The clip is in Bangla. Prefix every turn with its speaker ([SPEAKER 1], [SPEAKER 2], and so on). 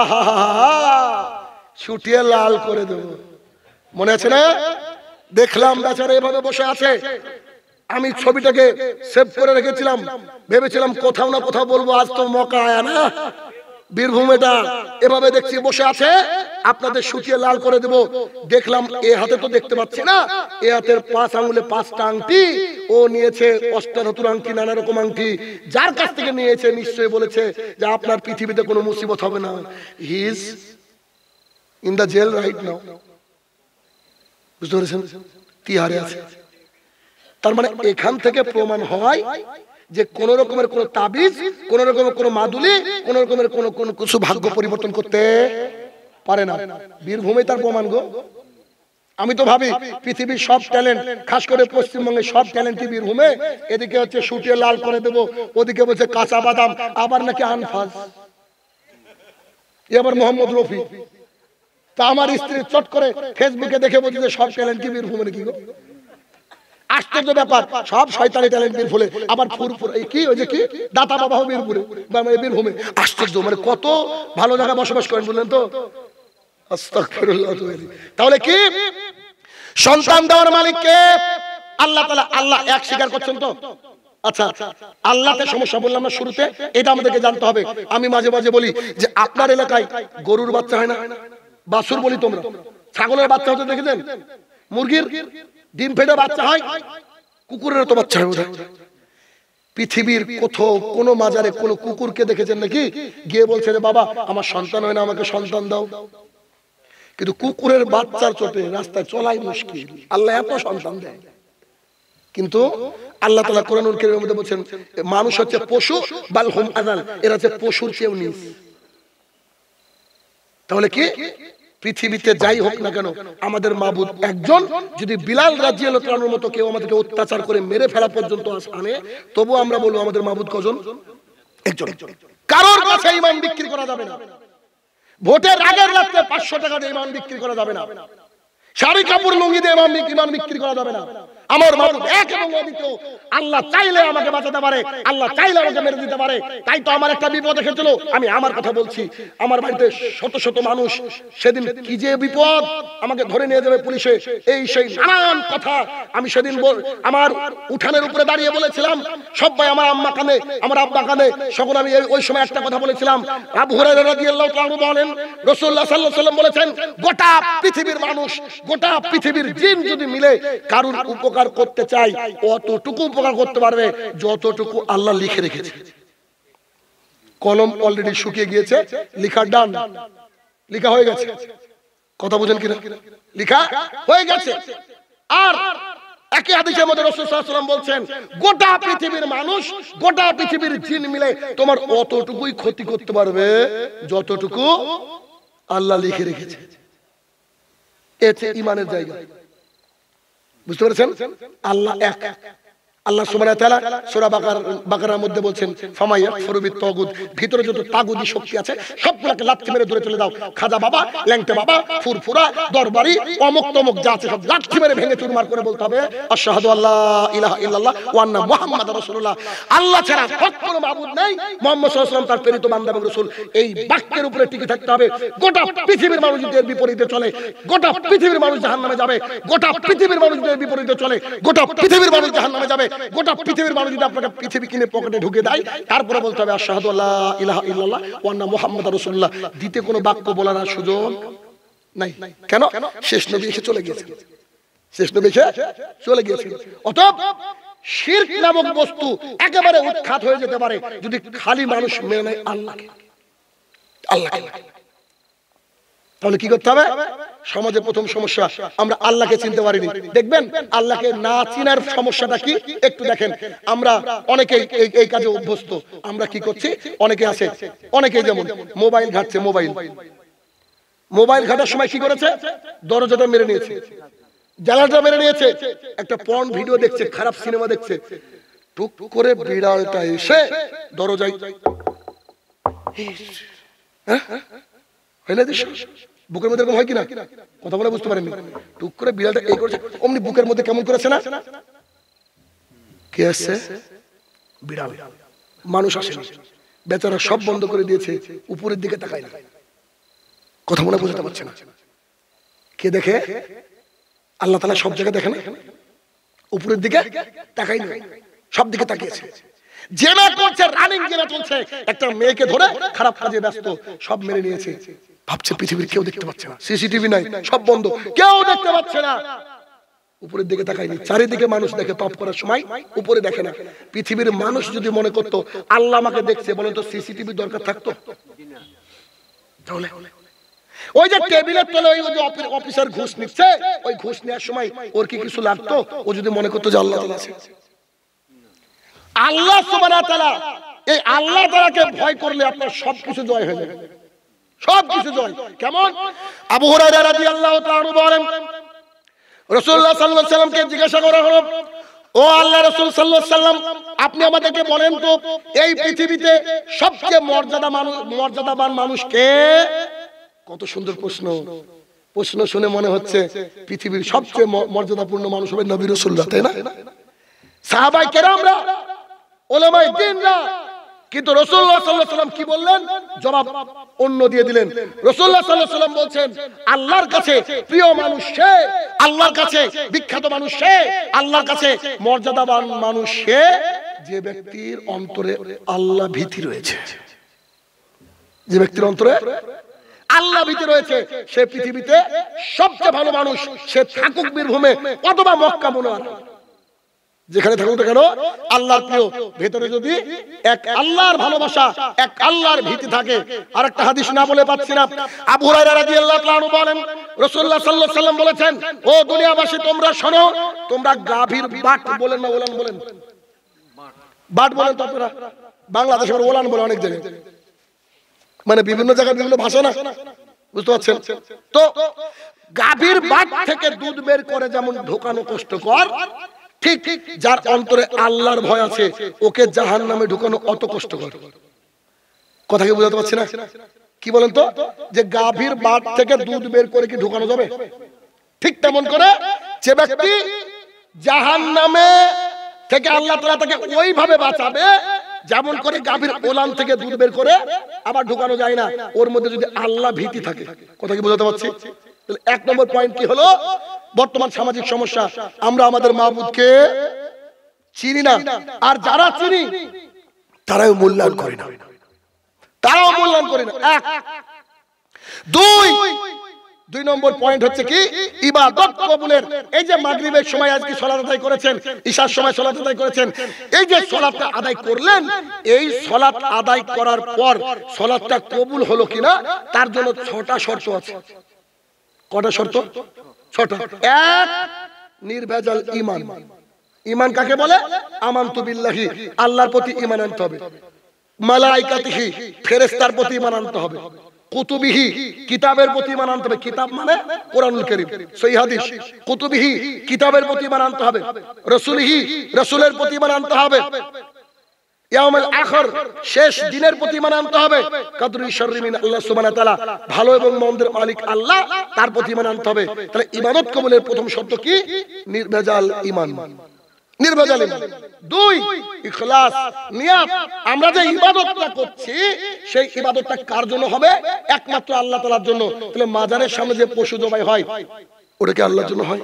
[SPEAKER 1] আহা ছুটিয়ে লাল করে দেব। মনে আছে না? দেখলাম বেচারা এভাবে বসে আছে, আমি ছবিটাকে সেভ করে রেখেছিলাম, ভেবেছিলাম কোথাও না কোথাও বলবো, আজ তো মৌকা আয়া না। বীরভূম এটা এভাবে দেখছি বসে আছে, আপনাদের শুকিয়ে লাল করে দেব। দেখলাম এ হাতে তো দেখতে পাচ্ছি না, এ হাতের 5 আঙ্গুলে 5টা আংটি, ও নিয়েছে অষ্টাধাতুর আংটি, নানা রকম আংটি। যার কাছ থেকে নিয়েছে নিশ্চয়ই বলেছে যে আপনার পৃথিবীতে কোনো মুসিবত হবে না, he is in the jail right now. বুঝতে পেরেছেন? তিহারে আছে। তার মানে এখান থেকে প্রমাণ হয় যে কোন রকমের কোন তাবিজ, কোন রকমের কোন মাদুলি, কোন রকমের কোন কিছু ভাগ্য পরিবর্তন করতে পারে না। বীরভূমে তার প্রমাণ গো। আমি তো ভাবি পৃথিবীর সব ট্যালেন্ট, খাস করে পশ্চিমবঙ্গের সব ট্যালেন্টই বীরভূমে। এদিকে হচ্ছে শুটিয়ে লাল করে দেব, ওদিকে বলছে কাঁচা বাদাম, আবার নাকি আনফাজ, এবার মোহাম্মদ রফি। তা আমার স্ত্রী চট করে ফেসবুকে দেখে বলছে যে সব ট্যালেন্ট কি বীরভূমে নাকি গো। আশ্চর্য ব্যাপার, সব শয়তানি ট্যালেন্ট বীরভূমে, আবার ফুরফুর এই কি ওই যে কি দাতা বাবা বীরভূমে, বীরভূমে। আশ্চর্য, মানে কত ভালো জায়গায় বসবাস করেন বললেন তো। আস্তাগফিরুল্লাহ। তাহলে কি সন্তান দেওয়ার মালিক কে? আল্লাহ তাআলা। আল্লাহ এক স্বীকার করছেন তো? আচ্ছা, আল্লাহতে সমস্যা বললাম না শুরুতে, এটা আমাদেরকে জানতে হবে। আমি মাঝে মাঝে বলি যে আপনার এলাকায় গরুর বাচ্চা হয় না? বাছুর বলি তোমরা, ছাগলের বাচ্চা হতে দেখেছেন? মুরগির ডিম ফেটে বাচ্চা হয়, কুকুরের তো বাচ্চা হয় বোধহয়। পৃথিবীর কোথাও কোন মাজারে কোন কুকুরকে দেখেছেন নাকি গিয়ে বলছে যে বাবা আমার সন্তান হয় না, আমাকে সন্তান দাও? কিন্তু কুকুরের বাচ্চার চোটে রাস্তায় চলাই মুশকিল, আল্লাহ এত সন্তান দেয়। কিন্তু আল্লাহ তাআলা কোরআনুল কারীমের মধ্যে বলেন মানুষ হচ্ছে পশু, বাল হুম আযাল, এরা হচ্ছে পশুর চেয়েও নিচ। তাহলে কি পৃথিবীতে যাই হোক না কেন আমাদের মাবুদ একজন। যদি বিলাল রাদিয়াল্লাহু তাআলার মতো কেউ আমাদেরকে অত্যাচার করে মেরে ফেলা পর্যন্ত আনে, তবু আমরা বলবো আমাদের মাবুদ কজন? একজন। কারোর কাছে ঈমান বিক্রি করা যাবে না। ভোটের আগের রাতে 500 টাকা দিয়ে ঈমান বিক্রি করা যাবে না। শাড়ি কাপড় লুঙ্গি দিয়ে ঈমান বিক্রি করা যাবে না। আমার মাবুদ এক এবং অদ্বিতীয়। আল্লাহ চাইলে আমাকে বাঁচাতে পারে, আল্লাহ চাইলে আমাকে মেরে দিতে পারে। তাই তো আমার একটা বিপদ এসেছিল, আমি আমার কথা বলছি। আমার বাড়িতে শত শত মানুষ, সেদিন কি যে বিপদ, আমাকে ধরে নিয়ে যাবে পুলিশে, এই সেই নানান কথা। আমি সেদিন আমার উঠানের উপরে দাঁড়িয়ে বলেছিলাম সবাই, আমার আম্মা কানে, আমার আব্বা কানে, সকল। আমি ওই সময় একটা কথা বলেছিলাম, আবু হুরায়রা রাদিয়াল্লাহু তাআলা বলেন রাসূলুল্লাহ সাল্লাল্লাহু আলাইহি ওয়াসাল্লাম বলেছেন গোটা পৃথিবীর মানুষ, গোটা পৃথিবীর জিন যদি মিলে কারুর উপকার করতে চায়, অতটুকু উপকার করতে পারবে যতটুকু আল্লাহ লিখে রেখেছে। কলম অলরেডি শুকিয়ে গিয়েছে, লিখা ডান, লিখা হয়ে গেছে। কথা বুঝেন কিনা? লিখা হয়ে গেছে। আর একই হাদিসের মধ্যে রাসূল সাল্লাল্লাহু আলাইহি ওয়াসাল্লাম বলছেন গোটা পৃথিবীর মানুষ, গোটা পৃথিবীর জিন মিলে তোমার অতটুকুই ক্ষতি করতে পারবে যতটুকু আল্লাহ লিখে রেখেছে। এতে ঈমানের জায়গা। বুঝতে পেরেছেন? আল্লাহ এক। আল্লাহ সুবহানাহু ওয়া তাআলা সূরা বাকারার মধ্যে বলছেন ফামা ইয়াকফুরু বিত-তাগুত, ভিতরে যত তাগুতি শক্তি আছে সবগুলোকে লাথি মেরে দূরে চলে দাও। খাজা বাবা, ল্যাংটা বাবা, ফুরফুরা, দরবারি, অমুক তমুক যা আছে সব লাথি মেরে ভেঙে চুরমার করে বলতে হবে আশহাদু আল্লা ইলাহা ইল্লাল্লাহ ওয়া আন্না মুহাম্মাদুর রাসূলুল্লাহ। আল্লাহ ছাড়া সত্য কোনো মাবুদ নেই, মুহাম্মদ সাল্লাল্লাহু আলাইহি ওয়াসাল্লাম তার প্রেরিত বান্দা এবং রাসূল। এই বাক্যের উপরে টিকে থাকতে হবে। গোটা পৃথিবীর মানুষ যদি এর বিপরীতে চলে, গোটা পৃথিবীর মানুষ জাহান্নামে যাবে। গোটা পৃথিবীর মানুষ যদি এর বিপরীতে চলে, গোটা পৃথিবীর মানুষ জাহান্নামে যাবে। গোটা পৃথিবীর মানুষ যদি আপনাকে পৃথিবী কিনে পকেটে ঢুকে দেয়, তারপরে বলতে হবে আশহাদু আল্লা ইলাহা ইল্লাল্লাহ ওয়া আন্না মুহাম্মাদুর রাসূলুল্লাহ। দ্বিতীয় কোনো বাক্য বলার সুযোগ নাই। কেন? শেষ নবী এসে চলে গিয়েছেন, শেষ নবী এসে চলে গিয়েছেন। অতএব শিরক নামক বস্তু একেবারে উৎখাত হয়ে যেতে পারে যদি খালি মানুষ মেনে নেয় আল্লাহকে। তাহলে কি করতে হবে? সমাজে প্রথম সমস্যা, আমরা আল্লাহকে চিনতে পারিনি। দেখবেন আল্লাহকে না চিনার সমস্যাটা কি একটু দেখেন। আমরা অনেকেই এই কাজে অভ্যস্ত। আমরা কি করছি? অনেকে আছে, অনেকেই যেমন মোবাইল ঘাটছে, মোবাইল ঘাটার সময় কি করেছে? দরজাটা মেরে নিয়েছে, জানালাটা মেরে নিয়েছে, একটা পর্ন ভিডিও দেখছে, খারাপ সিনেমা দেখছে। টুক করে বিড়ালটা এসে দরজায়, হয় না দৃশ্য? বুকের মধ্যে এরকম হয় কিনা? কথা বলে বুঝতে পারেননি। টুক করে বিড়ালটা এই করেছে, অমনি বুকের মধ্যে কেমন করেছে না? কে আসছে? বিড়াল। মানুষ আসেনি, বেচারা সব বন্ধ করে দিয়েছে, উপরের দিকে তাকায় না। কথা মনে বোঝাতে পারছে না। কে দেখে? আল্লাহ তাআলা সব জায়গায় দেখে না? উপরের দিকে তাকাই না, সব দিকে তাকিয়েছে। জেনা করছে, রানিং জেনা চলছে, একটা মেয়েকে ধরে খারাপ কাজে ব্যস্ত, সব মেরে নিয়েছে। ভাবছে পৃথিবীর কেউ দেখতে পাচ্ছে না, সিসিটিভি নাই, সব বন্ধ, কেউ দেখতে পাচ্ছে না। উপরের দিকে তাকায়নি, চারিদিকে মানুষ দেখে, পাপ করার সময় উপরে দেখে না। পৃথিবীর মানুষ যদি মনে করতো আল্লাহ আমাকে দেখছে, বলেন তো সিসিটিভি দরকার থাকতো? তাহলে ওই যে টেবিলের তলে ওই যে অফিসার ঘুষ নিচ্ছে, ওই ঘুষ নেওয়ার সময় ওর কি কিছু লাগতো? ও যদি মনে করতো যে আল্লাহ তাআলা আছে। আল্লাহ সুবহানাহু ওয়া তাআলা, এই আল্লাহ তাআলাকে ভয় করলে আপনার সবকিছু জয় হয়ে যাবে, সবকিছু জয়। কেমন? আবু হুরায়রা রাদিয়াল্লাহু তাআলা আনহু বলেন, রাসূলুল্লাহ সাল্লাল্লাহু আলাইহি ওয়াসাল্লামকে জিজ্ঞাসা করা হলো, ও আল্লাহ রাসূল সাল্লাল্লাহু আলাইহি ওয়াসাল্লাম, আপনি আমাদেরকে বলেন তো এই পৃথিবীতে সবচেয়ে মর্যাদাবান মানুষ কে? কত সুন্দর প্রশ্ন। প্রশ্ন শুনে মনে হচ্ছে পৃথিবীর সবচেয়ে মর্যাদাপূর্ণ মানুষ হবে নবী রাসূলুল্লাহ, তাই না? সাহাবায়ে কেরামরা, উলামায়ে দ্বীনরা। কিন্তু রাসূলুল্লাহ সাল্লাল্লাহু আলাইহি ওয়াসাল্লাম কি বললেন? জবাব অন্য দিয়ে দিলেন। রাসূলুল্লাহ সাল্লাল্লাহু আলাইহি ওয়াসাল্লাম বলছেন, আল্লাহর কাছে প্রিয় মানুষ সে, আল্লাহর কাছে বিখ্যাত মানুষ সে, আল্লাহর কাছে মর্যাদাবান মানুষ সে, যে ব্যক্তির অন্তরে আল্লাহ ভীতি রয়েছে। যে ব্যক্তির অন্তরে আল্লাহ ভীতি রয়েছে, সে পৃথিবীতে সবচেয়ে ভালো মানুষ। সে থাকুক বীরভূমে অথবা মক্কা মুনাওয়ারা, যেখানে থাকুক না কেন, আল্লাহর প্রিয়, ভেতরে যদি এক আল্লাহর ভালোবাসা, এক আল্লাহর ভীতি থাকে। আর একটা হাদিস না বলে পাচ্ছি না। আবু হুরায়রা রাদিয়াল্লাহু তাআলা আনহু বলেন, রাসূলুল্লাহ সাল্লাল্লাহু আলাইহি ওয়াসাল্লাম বলেছেন, ও দুনিয়াবাসী তোমরা শোনো, তোমরা গাভীর বাট বলেন না ওলান বলেন? বাট বলেন তো আপনারা? বাংলাদেশে ওলান বলে অনেক জায়গায়, মানে বিভিন্ন জায়গায় বিভিন্ন ভাষা না, বুঝতে পারছেন তো? গাভীর বাট থেকে দুধ বের করে যেমন ঢোকানো কষ্টকর, ঠিক যার অন্তরে আল্লাহর ভয় আছে ওকে জাহান্নামে ঢুকানো অত কষ্টকর। কথা কি বুঝাতে পারছি না? কি বলেন তো, যে গাভীর বাট থেকে দুধ বের করে কি ঢুকানো যাবে? ঠিক তেমন করে যে ব্যক্তি জাহান্নামে থেকে আল্লাহ তাআলা তাকে ওইভাবে বাঁচাবে যেমন করে গাভীর ওলান থেকে দুধ বের করে আবার ঢুকানো যায় না, ওর মধ্যে যদি আল্লাহ ভীতি থাকে। কথা কি বুঝাতে পারছি? তাহলে এক নম্বর পয়েন্ট কি হলো? বর্তমান সামাজিক সমস্যা, আমরা আমাদের মাবুদকে চিনি না, আর যারা চিনি তারাও মূল্যায়ন করে না, তারাও মূল্যায়ন করে না। এক। দুই নম্বর পয়েন্ট হচ্ছে কি? ইবাদত কবুলের। এই যে মাগরিবের সময় আজকে সালাত আদায় করেছেন, ঈশার সময় সালাত আদায় করেছেন, এই যে সালাতটা আদায় করলেন, এই সালাত আদায় করার পর সালাতটা কবুল হলো কিনা তার জন্য 6টা শর্ত আছে। কটা শর্ত? 6টা। এক, নির্ভেজাল ঈমান। ঈমান কাকে বলে? আমানতু বিল্লাহি, আল্লাহর প্রতি ঈমান আনতে হবে। মালাইকাতিহি, ফেরেশতার প্রতি ঈমান আনতে হবে। কুতুবিহি, কিতাবের প্রতি ঈমান আনতে হবে। কিতাব মানে কোরআনুল কারীম, সহিহ হাদিস। কুতুবিহি, কিতাবের প্রতি ঈমান আনতে হবে। রাসূলিহি, রাসূলের প্রতি ঈমান আনতে হবে। ইয়াউমুল আখির, শেষ দিনের প্রতি ঈমান আনতে হবে। কদরি শাররি মিন আল্লাহ সুবহানাহু ওয়া তাআলা, ভালো এবং মন্দের মালিক আল্লাহ, তার প্রতি ঈমান আনতে হবে। তাহলে ইবাদত কবুলের প্রথম শর্ত কি? নির্ভেজাল ঈমান, নির্ভেজাল ঈমান। 2, ইখলাস, নিয়ত। আমরা যে ইবাদতটা করছি সেই ইবাদতটা কার জন্য হবে? একমাত্র আল্লাহ তাআলার জন্য। তাহলে মাজারের সামনে যে পশু জবাই হয় ওটা কি আল্লাহর জন্য হয়?